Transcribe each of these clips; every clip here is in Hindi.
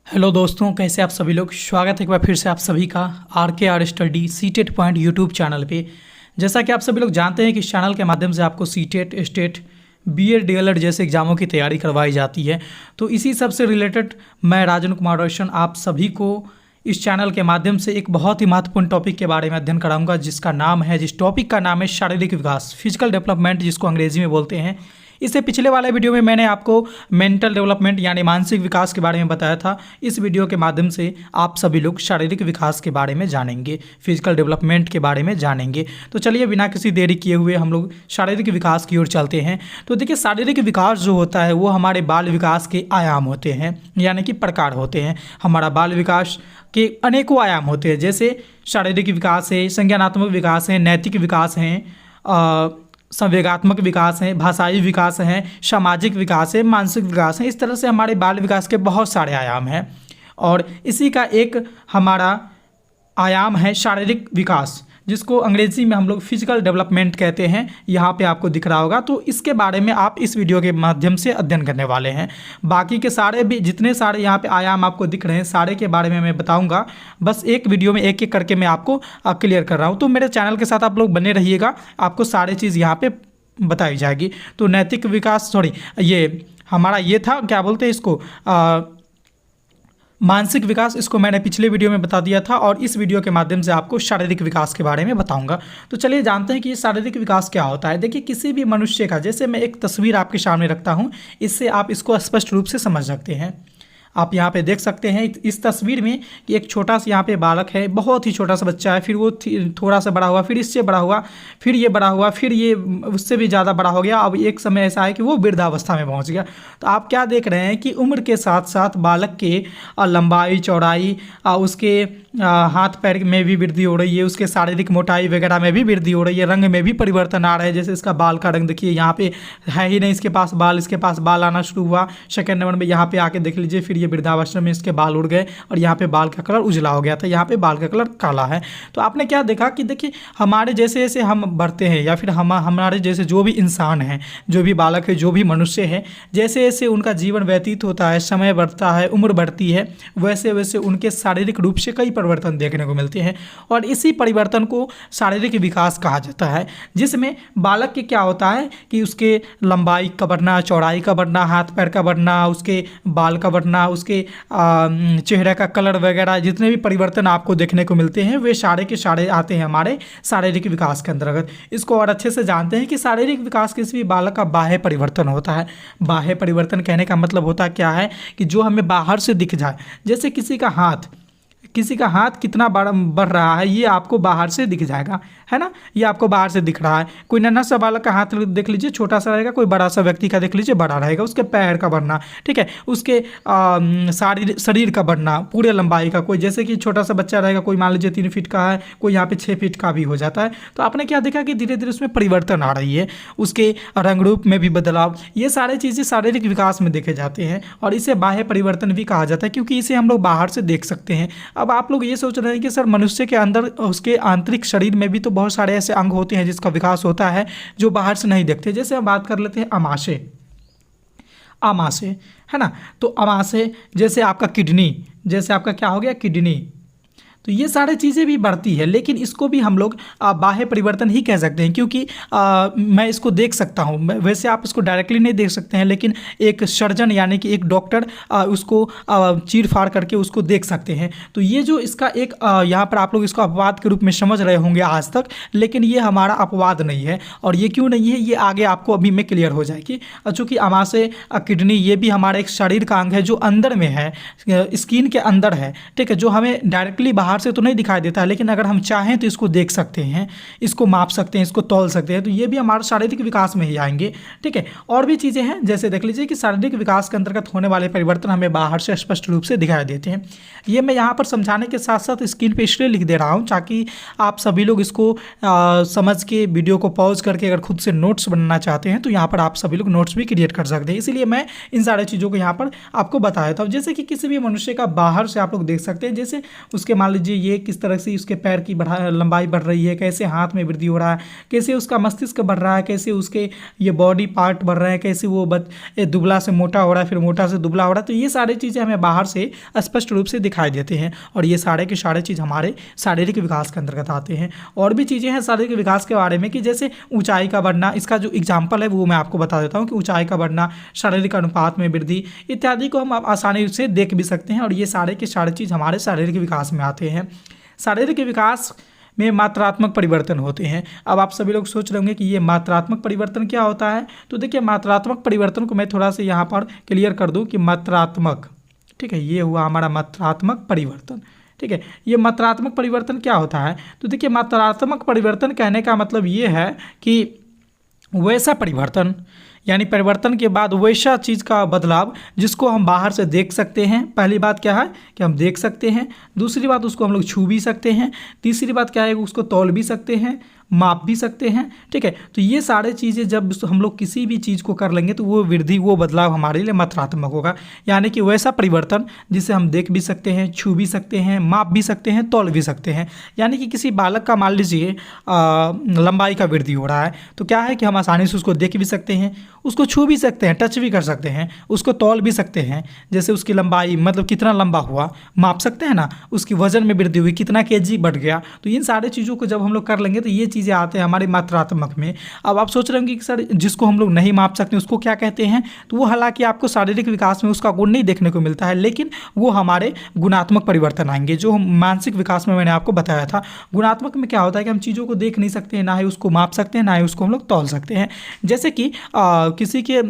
हेलो दोस्तों, कैसे आप सभी लोग। स्वागत है एक बार फिर से आप सभी का R study CTET point YouTube channel पे। जैसा कि आप सभी लोग जानते हैं कि इस चैनल के माध्यम से आपको सीटेट स्टेट बीएड डीएलएड जैसे एग्जामों की तैयारी करवाई जाती है। तो इसी सब से रिलेटेड मैं राजन कुमार रोशन आप सभी को इस चैनल के माध्यम से एक बहुत ही महत्वपूर्ण टॉपिक के बारे में अध्ययन कराऊंगा, जिस टॉपिक का नाम है शारीरिक विकास, फिजिकल डेवलपमेंट, जिसको अंग्रेजी में बोलते हैं। इससे पिछले वाले वीडियो में मैंने आपको मेंटल डेवलपमेंट यानी मानसिक विकास के बारे में बताया था। इस वीडियो के माध्यम से आप सभी लोग शारीरिक विकास के बारे में जानेंगे, फिजिकल डेवलपमेंट के बारे में जानेंगे। तो चलिए बिना किसी देरी किए हुए हम लोग शारीरिक विकास की ओर चलते हैं। तो देखिए, शारीरिक विकास जो होता है वो हमारे बाल विकास के आयाम होते हैं, यानी कि प्रकार होते हैं। हमारा बाल विकास के अनेकों आयाम होते हैं, जैसे शारीरिक विकास है, संज्ञानात्मक विकास है, नैतिक विकास हैं, संवेगात्मक विकास है, भाषाई विकास है, सामाजिक विकास है, मानसिक विकास है। इस तरह से हमारे बाल विकास के बहुत सारे आयाम हैं और इसी का एक हमारा आयाम है शारीरिक विकास, जिसको अंग्रेजी में हम लोग फिजिकल डेवलपमेंट कहते हैं। यहाँ पे आपको दिख रहा होगा। तो इसके बारे में आप इस वीडियो के माध्यम से अध्ययन करने वाले हैं। बाकी के सारे भी जितने सारे यहाँ पे आयाम आपको दिख रहे हैं, सारे के बारे में मैं बताऊँगा। बस एक वीडियो में एक एक करके मैं आपको क्लियर कर रहा हूँ। तो मेरे चैनल के साथ आप लोग बने रहिएगा, आपको सारी चीज़ यहाँ पर बताई जाएगी। तो नैतिक विकास, ये हमारा ये था, क्या बोलते हैं इसको, मानसिक विकास, इसको मैंने पिछले वीडियो में बता दिया था और इस वीडियो के माध्यम से आपको शारीरिक विकास के बारे में बताऊंगा। तो चलिए जानते हैं कि ये शारीरिक विकास क्या होता है। देखिए, किसी भी मनुष्य का, जैसे मैं एक तस्वीर आपके सामने रखता हूँ, इससे आप इसको स्पष्ट रूप से समझ सकते हैं। आप यहाँ पे देख सकते हैं इस तस्वीर में कि एक छोटा सा यहाँ पे बालक है, बहुत ही छोटा सा बच्चा है, फिर वो थोड़ा सा बड़ा हुआ, फिर इससे बड़ा हुआ, फिर ये बड़ा हुआ, फिर ये उससे भी ज़्यादा बड़ा हो गया। अब एक समय ऐसा है कि वो वृद्धावस्था में पहुँच गया। तो आप क्या देख रहे हैं कि उम्र के साथ साथ बालक के लंबाई चौड़ाई, उसके हाथ पैर में भी वृद्धि हो रही है, उसके शारीरिक मोटाई वगैरह में भी वृद्धि हो रही है, रंग में भी परिवर्तन आ रहा है। जैसे इसका बाल का रंग देखिए, यहाँ पे है ही नहीं इसके पास बाल, इसके पास बाल आना शुरू हुआ सेकेंड नंबर में। यहाँ पे आके देख लीजिए, फिर ये वृद्धावस्था में इसके बाल उड़ गए और यहाँ पे बाल का कलर उजला हो गया था, यहाँ पे बाल का कलर काला है। तो आपने क्या देखा कि देखिए, हमारे जैसे जैसे हम बढ़ते हैं, या फिर हमारे जैसे जो भी इंसान हैं, जो भी बालक है, जो भी मनुष्य है, जैसे जैसे उनका जीवन व्यतीत होता है, समय बढ़ता है, उम्र बढ़ती है, वैसे वैसे उनके शारीरिक रूप से कई परिवर्तन देखने को मिलते हैं और इसी परिवर्तन को शारीरिक विकास कहा जाता है। जिसमें बालक के क्या होता है कि उसके लंबाई का बढ़ना, चौड़ाई का बढ़ना, हाथ पैर का बढ़ना, उसके बाल का बढ़ना, उसके चेहरे का कलर वगैरह, जितने भी परिवर्तन आपको देखने को मिलते हैं वे सारे के सारे आते हैं हमारे शारीरिक विकास के अंतर्गत। इसको और अच्छे से जानते हैं कि शारीरिक विकास किसी भी बालक का बाह्य परिवर्तन होता है। बाह्य परिवर्तन कहने का मतलब होता क्या है कि जो हमें बाहर से दिख जाए। जैसे किसी का हाथ कितना बढ़ रहा है, ये आपको बाहर से दिख जाएगा, है ना, ये आपको बाहर से दिख रहा है। कोई नन्हा सा बालक का हाथ देख लीजिए, छोटा सा रहेगा, कोई बड़ा सा व्यक्ति का देख लीजिए, बड़ा रहेगा। उसके पैर का बढ़ना, ठीक है, उसके शरीर का बढ़ना, पूरे लंबाई का, कोई जैसे कि छोटा सा बच्चा रहेगा, कोई मान लीजिए 3 फीट का है, कोई यहाँ पे 6 फीट का भी हो जाता है। तो आपने क्या देखा कि धीरे धीरे उसमें परिवर्तन आ रही है, उसके रंग रूप में भी बदलाव। ये सारी चीज़ें शारीरिक विकास में देखे जाते हैं और इसे बाह्य परिवर्तन भी कहा जाता है, क्योंकि इसे हम लोग बाहर से देख सकते हैं। अब आप लोग ये सोच रहे हैं कि सर, मनुष्य के अंदर, उसके आंतरिक शरीर में भी तो बहुत सारे ऐसे अंग होते हैं जिसका विकास होता है जो बाहर से नहीं दिखते। जैसे हम बात कर लेते हैं आमाशय, है ना। तो आमाशय जैसे आपका किडनी, जैसे आपका क्या हो गया, किडनी। तो ये सारी चीज़ें भी बढ़ती है, लेकिन इसको भी हम लोग बाह्य परिवर्तन ही कह सकते हैं, क्योंकि मैं इसको देख सकता हूँ। वैसे आप इसको डायरेक्टली नहीं देख सकते हैं, लेकिन एक सर्जन यानी कि एक डॉक्टर उसको चीर फाड़ करके उसको देख सकते हैं। तो ये जो इसका एक यहाँ पर आप लोग इसको अपवाद के रूप में समझ रहे होंगे आज तक, लेकिन ये हमारा अपवाद नहीं है। और ये क्यों नहीं है, ये आगे आपको अभी में क्लियर हो जाएगी। चूँकि आमाशय, किडनी, ये भी हमारा एक शरीर का अंग है जो अंदर में है, स्किन के अंदर है, ठीक है, जो हमें डायरेक्टली बाहर से तो नहीं दिखाई देता है, लेकिन अगर हम चाहें तो इसको देख सकते हैं, इसको माप सकते हैं, इसको तौल सकते हैं। तो ये भी हमारे शारीरिक विकास में ही आएंगे, ठीक है। और भी चीज़ें हैं, जैसे देख लीजिए कि शारीरिक विकास के अंतर्गत होने वाले परिवर्तन हमें बाहर से स्पष्ट रूप से दिखाई देते हैं। ये मैं यहाँ पर समझाने के साथ साथ स्क्रीन पे इसलिए लिख दे रहा हूँ ताकि आप सभी लोग इसको समझ के वीडियो को पॉज करके अगर खुद से नोट्स बनाना चाहते हैं तो यहाँ पर आप सभी लोग नोट्स भी क्रिएट कर सकते हैं। इसीलिए मैं इन सारी चीज़ों को यहाँ पर आपको बताया था। जैसे कि किसी भी मनुष्य का बाहर से आप लोग देख सकते हैं, जैसे उसके मान लीजिए लीजिए ये किस तरह से उसके पैर की लंबाई बढ़ रही है, कैसे हाथ में वृद्धि हो रहा है, कैसे उसका मस्तिष्क बढ़ रहा है, कैसे उसके ये बॉडी पार्ट बढ़ रहे हैं, कैसे वो दुबला से मोटा हो रहा है, फिर मोटा से दुबला हो रहा है। तो ये सारी चीज़ें हमें बाहर से स्पष्ट रूप से दिखाई देते हैं और ये सारे के सारे चीज़ हमारे शारीरिक विकास के अंतर्गत आते हैं। और भी चीज़ें हैं शारीरिक विकास के बारे में कि जैसे ऊंचाई का बढ़ना, इसका जो एग्जाम्पल है वो मैं आपको बता देता हूँ कि ऊंचाई का बढ़ना, शारीरिक अनुपात में वृद्धि इत्यादि को हम आसानी से देख भी सकते हैं और ये सारे के सारे चीज़ हमारे शारीरिक विकास में आते हैं। शारीरिक विकास में मात्रात्मक परिवर्तन होते हैं। अब आप सभी लोग सोच रहे होंगे कि ये मात्रात्मक परिवर्तन क्या होता है। तो देखिए मात्रात्मक परिवर्तन को मैं थोड़ा सा यहाँ पर क्लियर कर दूँ कि मात्रात्मक, ठीक है, ये हुआ हमारा मात्रात्मक परिवर्तन। ठीक है, ये मात्रात्मक परिवर्तन क्या होता है। तो देखिए मात्रात्मक परिवर्तन कहने का मतलब ये है कि वैसा परिवर्तन, यानी परिवर्तन के बाद वैसा चीज़ का बदलाव जिसको हम बाहर से देख सकते हैं। पहली बात क्या है कि हम देख सकते हैं, दूसरी बात उसको हम लोग छू भी सकते हैं, तीसरी बात क्या है उसको तौल भी सकते हैं, माप भी सकते हैं। ठीक है, तो ये सारे चीज़ें जब हम लोग किसी भी चीज़ को कर लेंगे तो वो वृद्धि, वो बदलाव हमारे लिए मात्रात्मक होगा। यानी कि वैसा परिवर्तन जिसे हम देख भी सकते हैं, छू भी सकते हैं, माप भी सकते हैं, तौल भी सकते हैं। यानी कि किसी बालक का मान लीजिए लंबाई का वृद्धि हो रहा है तो क्या है कि हम आसानी से उसको देख भी सकते हैं, उसको छू भी सकते हैं, टच भी कर सकते हैं, उसको तौल भी सकते हैं। जैसे उसकी लंबाई मतलब कितना लंबा हुआ माप सकते हैं ना, उसकी वजन में वृद्धि हुई, कितना केजी बढ़ गया। तो इन सारे चीज़ों को जब हम लोग कर लेंगे तो ये चीज़ें आते हैं हमारे मात्रात्मक में। अब आप सोच रहे होंगे कि सर जिसको हम लोग नहीं माप सकते उसको क्या कहते हैं। तो वो हालांकि आपको शारीरिक विकास में उसका गुण नहीं देखने को मिलता है, लेकिन वो हमारे गुणात्मक परिवर्तन आएंगे जो मानसिक विकास में मैंने आपको बताया था। गुणात्मक में क्या होता है कि हम चीज़ों को देख नहीं सकते हैं, ना ही उसको माप सकते हैं, ना ही उसको हम लोग तौल सकते हैं। जैसे कि किसी के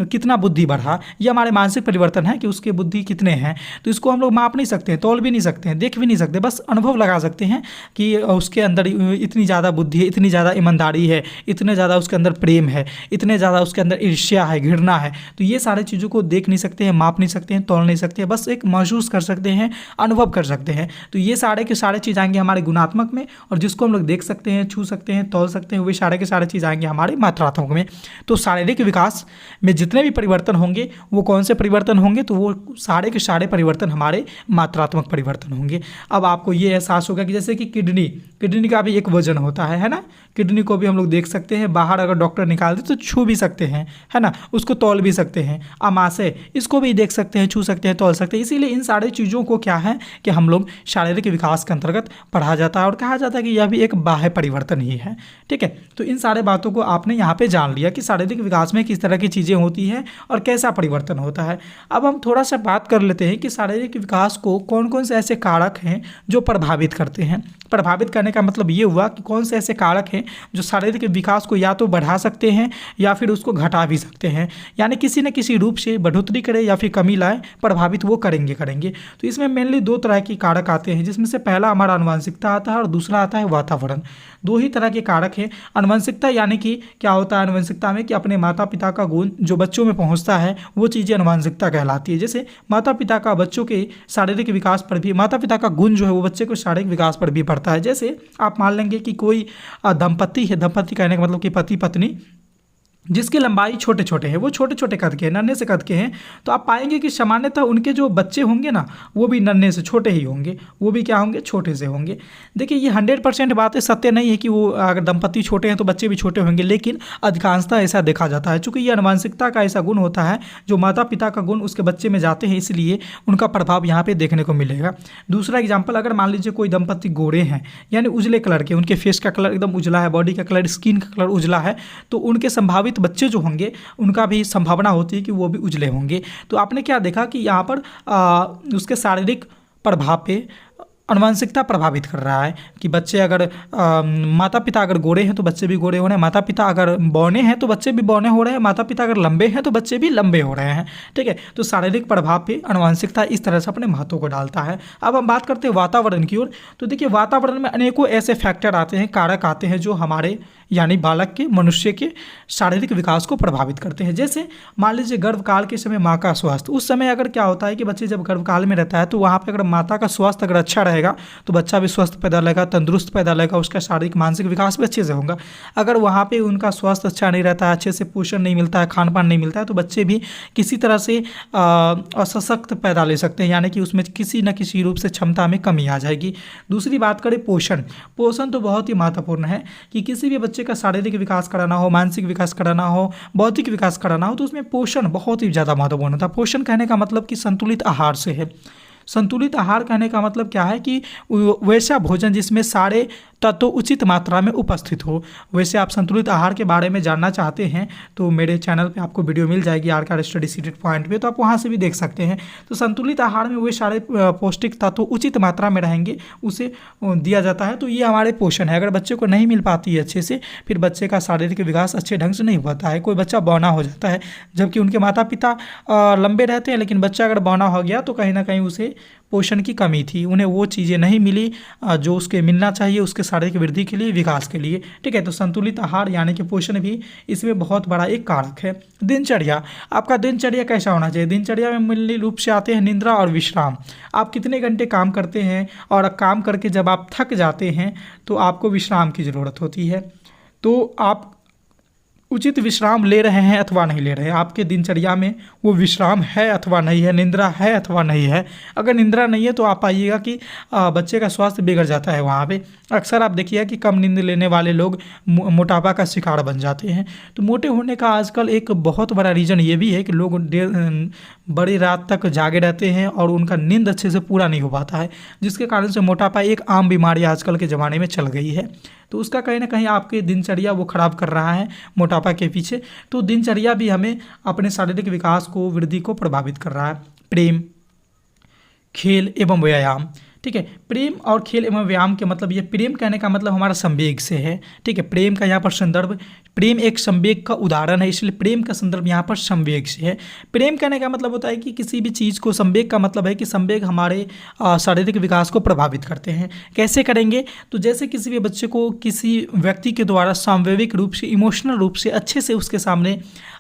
कितना बुद्धि बढ़ा, ये हमारे मानसिक परिवर्तन है कि उसके बुद्धि कितने हैं। तो इसको हम लोग माप नहीं सकते हैं, तौल भी नहीं सकते हैं, देख भी नहीं सकते, बस अनुभव लगा सकते हैं कि उसके अंदर इतनी ज़्यादा बुद्धि है, इतनी ज़्यादा ईमानदारी है, इतने ज़्यादा उसके अंदर प्रेम है, इतने ज़्यादा उसके अंदर ईर्ष्या है, घृणा है। तो ये सारी चीज़ों को देख नहीं सकते हैं, माप नहीं सकते हैं, तौल नहीं सकते हैं, बस एक महसूस कर सकते हैं, अनुभव कर सकते हैं। तो ये सारे के सारे चीज़ आएंगे हमारे गुणात्मक में, और जिसको हम लोग देख सकते हैं, छू सकते हैं, तौल सकते हैं, वे सारे के सारे चीज़ आएंगे हमारे मात्रात्मक में। तो शारीरिक विकास में जितने भी परिवर्तन होंगे वो कौन से परिवर्तन होंगे, तो वो सारे के सारे परिवर्तन हमारे मात्रात्मक परिवर्तन होंगे। अब आपको ये एहसास होगा कि जैसे कि किडनी का भी एक वजन होता है ना, किडनी को भी हम लोग देख सकते हैं, बाहर अगर डॉक्टर निकाल दे तो छू भी सकते हैं, है ना, उसको तौल भी सकते हैं। अमाशय, इसको भी देख सकते हैं, छू सकते हैं, तौल सकते हैं। इसीलिए इन सारी चीज़ों को क्या है कि हम लोग शारीरिक विकास के अंतर्गत पढ़ा जाता है और कहा जाता है कि यह भी एक बाह्य परिवर्तन ही है। ठीक है, तो इन सारे बातों को आपने यहाँ पे जान लिया कि शारीरिक विकास में किस तरह की चीज़ें होती हैं और कैसा परिवर्तन होता है। अब हम थोड़ा सा बात कर लेते हैं कि शारीरिक विकास को कौन कौन से ऐसे कारक हैं जो प्रभावित करते हैं। प्रभावित करने का मतलब ये हुआ कि कौन से ऐसे कारक हैं जो शारीरिक विकास को या तो बढ़ा सकते हैं या फिर उसको घटा भी सकते हैं, यानी किसी न किसी रूप से बढ़ोतरी करे या फिर कमी लाए, प्रभावित वो करेंगे। तो इसमें मेनली दो तरह के कारक आते हैं, जिसमें से पहला हमारा आनुवंशिकता आता है और दूसरा आता है वातावरण। दो ही तरह के कारक हैं। आनुवंशिकता यानी कि क्या होता है आनुवंशिकता में कि अपने माता पिता का गुण जो बच्चों में पहुंचता है वो चीज़ें आनुवंशिकता कहलाती है। जैसे माता पिता का बच्चों के शारीरिक विकास पर भी, माता पिता का गुण जो है वो बच्चे को शारीरिक विकास पर भी पड़ता है। जैसे आप मान लेंगे कि कोई दंपति है, दंपति कहने का मतलब कि पति पत्नी, जिसकी लंबाई छोटे छोटे हैं, वो छोटे छोटे कद के हैं, नन्हे से कद के हैं, तो आप पाएंगे कि सामान्यतः उनके जो बच्चे होंगे ना वो भी नन्हे से छोटे ही होंगे, वो भी क्या होंगे, छोटे से होंगे। देखिए ये 100% बातें सत्य नहीं है कि वो अगर दंपति छोटे हैं तो बच्चे भी छोटे होंगे, लेकिन अधिकांशतः ऐसा देखा जाता है। चूँकि ये आनुवंशिकता का ऐसा गुण होता है जो माता पिता का गुण उसके बच्चे में जाते हैं, इसलिए उनका प्रभाव यहाँ पर देखने को मिलेगा। दूसरा एग्जाम्पल, अगर मान लीजिए कोई दंपति गोरे हैं यानी उजले कलर के, उनके फेस का कलर एकदम उजला है, बॉडी का कलर, स्किन का कलर उजला है, तो उनके संभावित बच्चे जो होंगे उनका भी संभावना होती है कि वो भी उजले होंगे। तो आपने क्या देखा कि यहाँ पर उसके शारीरिक प्रभाव पे आनुवंशिकता प्रभावित कर रहा है कि बच्चे अगर माता पिता अगर गोरे हैं तो बच्चे भी गोरे हो रहे हैं, माता पिता अगर बौने हैं तो बच्चे भी बौने हो रहे हैं, माता पिता अगर लंबे हैं तो बच्चे भी लंबे हो रहे हैं। ठीक है, तो शारीरिक प्रभाव पे आनुवंशिकता इस तरह से अपने महत्व को डालता है। अब हम बात करते हैं वातावरण की ओर। तो देखिए वातावरण में अनेकों ऐसे फैक्टर आते हैं, कारक आते हैं जो हमारे यानी बालक के, मनुष्य के शारीरिक विकास को प्रभावित करते हैं। जैसे मान लीजिए गर्भकाल के समय माँ का स्वास्थ्य, उस समय अगर क्या होता है कि बच्चे जब गर्भकाल में रहता है तो वहाँ पर अगर माता का स्वास्थ्य अगर अच्छा रहेगा रहेगा तो बच्चा भी स्वस्थ पैदा लेगा, तंदुरुस्त पैदा लेगा, उसका शारीरिक मानसिक विकास भी अच्छे से होगा। अगर वहाँ पे उनका स्वास्थ्य अच्छा नहीं रहता है, अच्छे से पोषण नहीं मिलता है, खान पान नहीं मिलता है, तो बच्चे भी किसी तरह से असशक्त पैदा ले सकते हैं, यानी कि उसमें किसी न किसी रूप से क्षमता में कमी आ जाएगी। दूसरी बात करें पोषण, पोषण तो बहुत ही महत्वपूर्ण है कि किसी भी बच्चे का शारीरिक विकास कराना हो, मानसिक विकास कराना हो, बौद्धिक विकास कराना हो, तो उसमें पोषण बहुत ही ज़्यादा महत्वपूर्ण होता है। पोषण कहने का मतलब कि संतुलित आहार से है। संतुलित आहार कहने का मतलब क्या है कि वैसा भोजन जिसमें सारे तत्व उचित मात्रा में उपस्थित हो। वैसे आप संतुलित आहार के बारे में जानना चाहते हैं तो मेरे चैनल पे आपको वीडियो मिल जाएगी आर स्टडी सीटेड पॉइंट पे, तो आप वहाँ से भी देख सकते हैं। तो संतुलित आहार में वे सारे पौष्टिक तत्व उचित मात्रा में रहेंगे, उसे दिया जाता है। तो ये हमारे पोषण है। अगर बच्चे को नहीं मिल पाती है अच्छे से, फिर बच्चे का शारीरिक विकास अच्छे ढंग से नहीं होता है। कोई बच्चा बौना हो जाता है, जबकि उनके माता पिता लंबे रहते हैं, लेकिन बच्चा अगर बौना हो गया तो कहीं ना कहीं उसे पोषण की कमी थी, उन्हें वो चीज़ें नहीं मिली जो उसके मिलना चाहिए उसके शारीरिक वृद्धि के लिए, विकास के लिए। ठीक है, तो संतुलित आहार यानी कि पोषण भी इसमें बहुत बड़ा एक कारक है। दिनचर्या, आपका दिनचर्या कैसा होना चाहिए? दिनचर्या में मूल रूप से आते हैं निद्रा और विश्राम। आप कितने घंटे काम करते हैं, और काम करके जब आप थक जाते हैं तो आपको विश्राम की ज़रूरत होती है। तो आप उचित विश्राम ले रहे हैं अथवा नहीं ले रहे हैं, आपके दिनचर्या में वो विश्राम है अथवा नहीं है, निंद्रा है अथवा नहीं है। अगर निंद्रा नहीं है तो आप पाइएगा कि बच्चे का स्वास्थ्य बिगड़ जाता है। वहाँ पे अक्सर आप देखिए कि कम नींद लेने वाले लोग मोटापा का शिकार बन जाते हैं। तो मोटे होने का आजकल एक बहुत बड़ा रीज़न ये भी है कि लोग बड़ी रात तक जागे रहते हैं और उनका नींद अच्छे से पूरा नहीं हो पाता है, जिसके कारण से मोटापा एक आम बीमारी आजकल के ज़माने में चल गई है। तो उसका कहीं ना कहीं आपके दिनचर्या वो खराब कर रहा है मोटापा के पीछे। तो दिनचर्या भी हमें अपने शारीरिक विकास को, वृद्धि को प्रभावित कर रहा है। प्रेम, खेल एवं व्यायाम। ठीक है, प्रेम और खेल एवं व्यायाम के मतलब ये, प्रेम कहने का मतलब हमारा संवेग से है। ठीक है, प्रेम का यहाँ पर संदर्भ, प्रेम एक संवेग का उदाहरण है, इसलिए प्रेम का संदर्भ यहाँ पर संवेग से है। प्रेम कहने का मतलब होता है कि किसी भी चीज़ को, संवेग का मतलब है कि संवेग हमारे शारीरिक विकास को प्रभावित करते हैं। कैसे करेंगे? तो जैसे किसी भी बच्चे को किसी व्यक्ति के द्वारा सांवेगिक रूप से, इमोशनल रूप से अच्छे से उसके सामने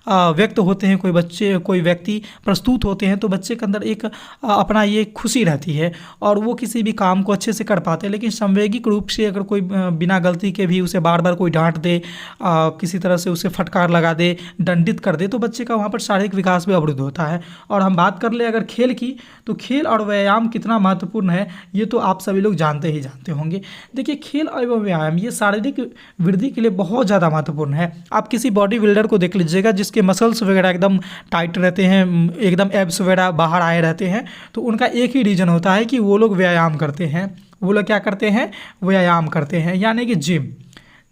व्यक्त होते हैं, कोई व्यक्ति प्रस्तुत होते हैं, तो बच्चे के अंदर एक अपना ये खुशी रहती है और वो किसी भी काम को अच्छे से कर पाते हैं। लेकिन संवेगिक रूप से अगर कोई बिना गलती के भी उसे बार बार कोई डांट दे, किसी तरह से उसे फटकार लगा दे, दंडित कर दे, तो बच्चे का वहाँ पर शारीरिक विकास भी अवरुद्ध होता है। और हम बात कर ले अगर खेल की, तो खेल और व्यायाम कितना महत्वपूर्ण है ये तो आप सभी लोग जानते ही जानते होंगे। देखिए, खेल और व्यायाम ये शारीरिक वृद्धि के लिए बहुत ज़्यादा महत्वपूर्ण है। आप किसी बॉडी बिल्डर को देख लीजिएगा जिसके मसल्स वगैरह एकदम टाइट रहते हैं, एकदम एब्स वगैरह बाहर आए रहते हैं, तो उनका एक ही रीज़न होता है कि वो लोग व्यायाम करते हैं। वो लोग क्या करते हैं? व्यायाम करते हैं, यानी कि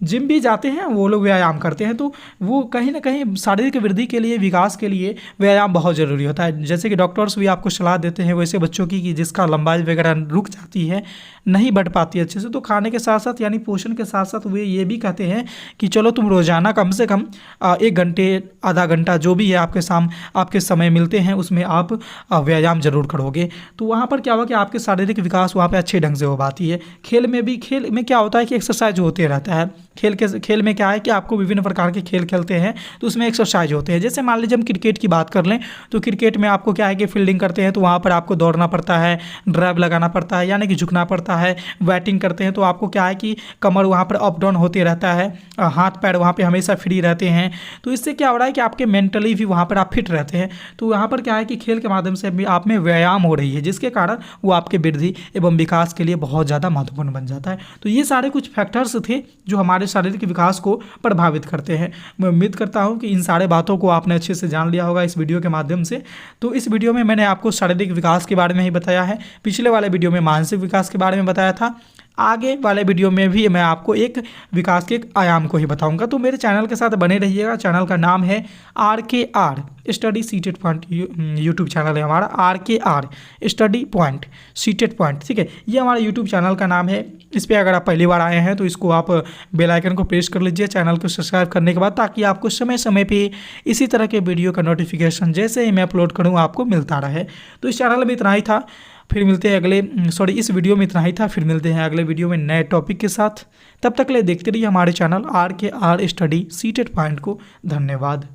जिम भी जाते हैं, वो लोग व्यायाम करते हैं। तो वो कहीं ना कहीं शारीरिक वृद्धि के लिए, विकास के लिए व्यायाम बहुत ज़रूरी होता है। जैसे कि डॉक्टर्स भी आपको सलाह देते हैं वैसे बच्चों की कि जिसका लंबाई वगैरह रुक जाती है, नहीं बढ़ पाती अच्छे से, तो खाने के साथ साथ यानी पोषण के साथ साथ वे ये भी कहते हैं कि चलो तुम रोज़ाना कम से कम 1 घंटे, आधा घंटा, जो भी है आपके समय मिलते हैं, उसमें आप व्यायाम जरूर करोगे। तो वहाँ पर क्या हुआ कि आपके शारीरिक विकास वहाँ पर अच्छे ढंग से हो पाती है। खेल में क्या होता है कि एक्सरसाइज होते रहता है। खेल में क्या है कि आपको विभिन्न प्रकार के खेल खेलते हैं तो उसमें एक्सरसाइज होते हैं। जैसे मान लीजिए हम क्रिकेट की बात कर लें, तो क्रिकेट में आपको क्या है कि फील्डिंग करते हैं तो वहाँ पर आपको दौड़ना पड़ता है, ड्राइव लगाना पड़ता है, यानी कि झुकना पड़ता है। बैटिंग करते हैं तो आपको क्या है कि कमर वहाँ पर अप डाउन होते रहता है, हाथ पैर वहाँ पर हमेशा फ्री रहते हैं। तो इससे क्या हो रहा है कि आपके मेंटली भी वहाँ पर आप फिट रहते हैं। तो यहाँ पर क्या है कि खेल के माध्यम से भी आप में व्यायाम हो रही है, जिसके कारण वो आपके वृद्धि एवं विकास के लिए बहुत ज़्यादा महत्वपूर्ण बन जाता है। तो ये सारे कुछ फैक्टर्स थे जो हमारे शारीरिक विकास को प्रभावित करते हैं। मैं उम्मीद करता हूं कि इन सारे बातों को आपने अच्छे से जान लिया होगा इस वीडियो के माध्यम से। तो इस वीडियो में मैंने आपको शारीरिक विकास के बारे में ही बताया है, पिछले वाले वीडियो में मानसिक विकास के बारे में बताया था, आगे वाले वीडियो में भी मैं आपको एक विकास के एक आयाम को ही बताऊंगा। तो मेरे चैनल के साथ बने रहिएगा। चैनल का नाम है RKR study seated point, YouTube channel है हमारा RKR study point seated point. ठीक है, ये हमारा यूट्यूब चैनल का नाम है। इस पर अगर आप पहली बार आए हैं तो इसको आप बेल आइकन को प्रेस कर लीजिए चैनल को सब्सक्राइब करने के बाद, ताकि आपको समय समय पे इसी तरह के वीडियो का नोटिफिकेशन जैसे ही मैं अपलोड करूँ आपको मिलता रहे। तो इस चैनल में इतना ही था, फिर मिलते हैं इस वीडियो में इतना ही था, फिर मिलते हैं अगले वीडियो में नए टॉपिक के साथ। तब तक के लिए देखते रहिए हमारे channel RKR study seated point को। धन्यवाद।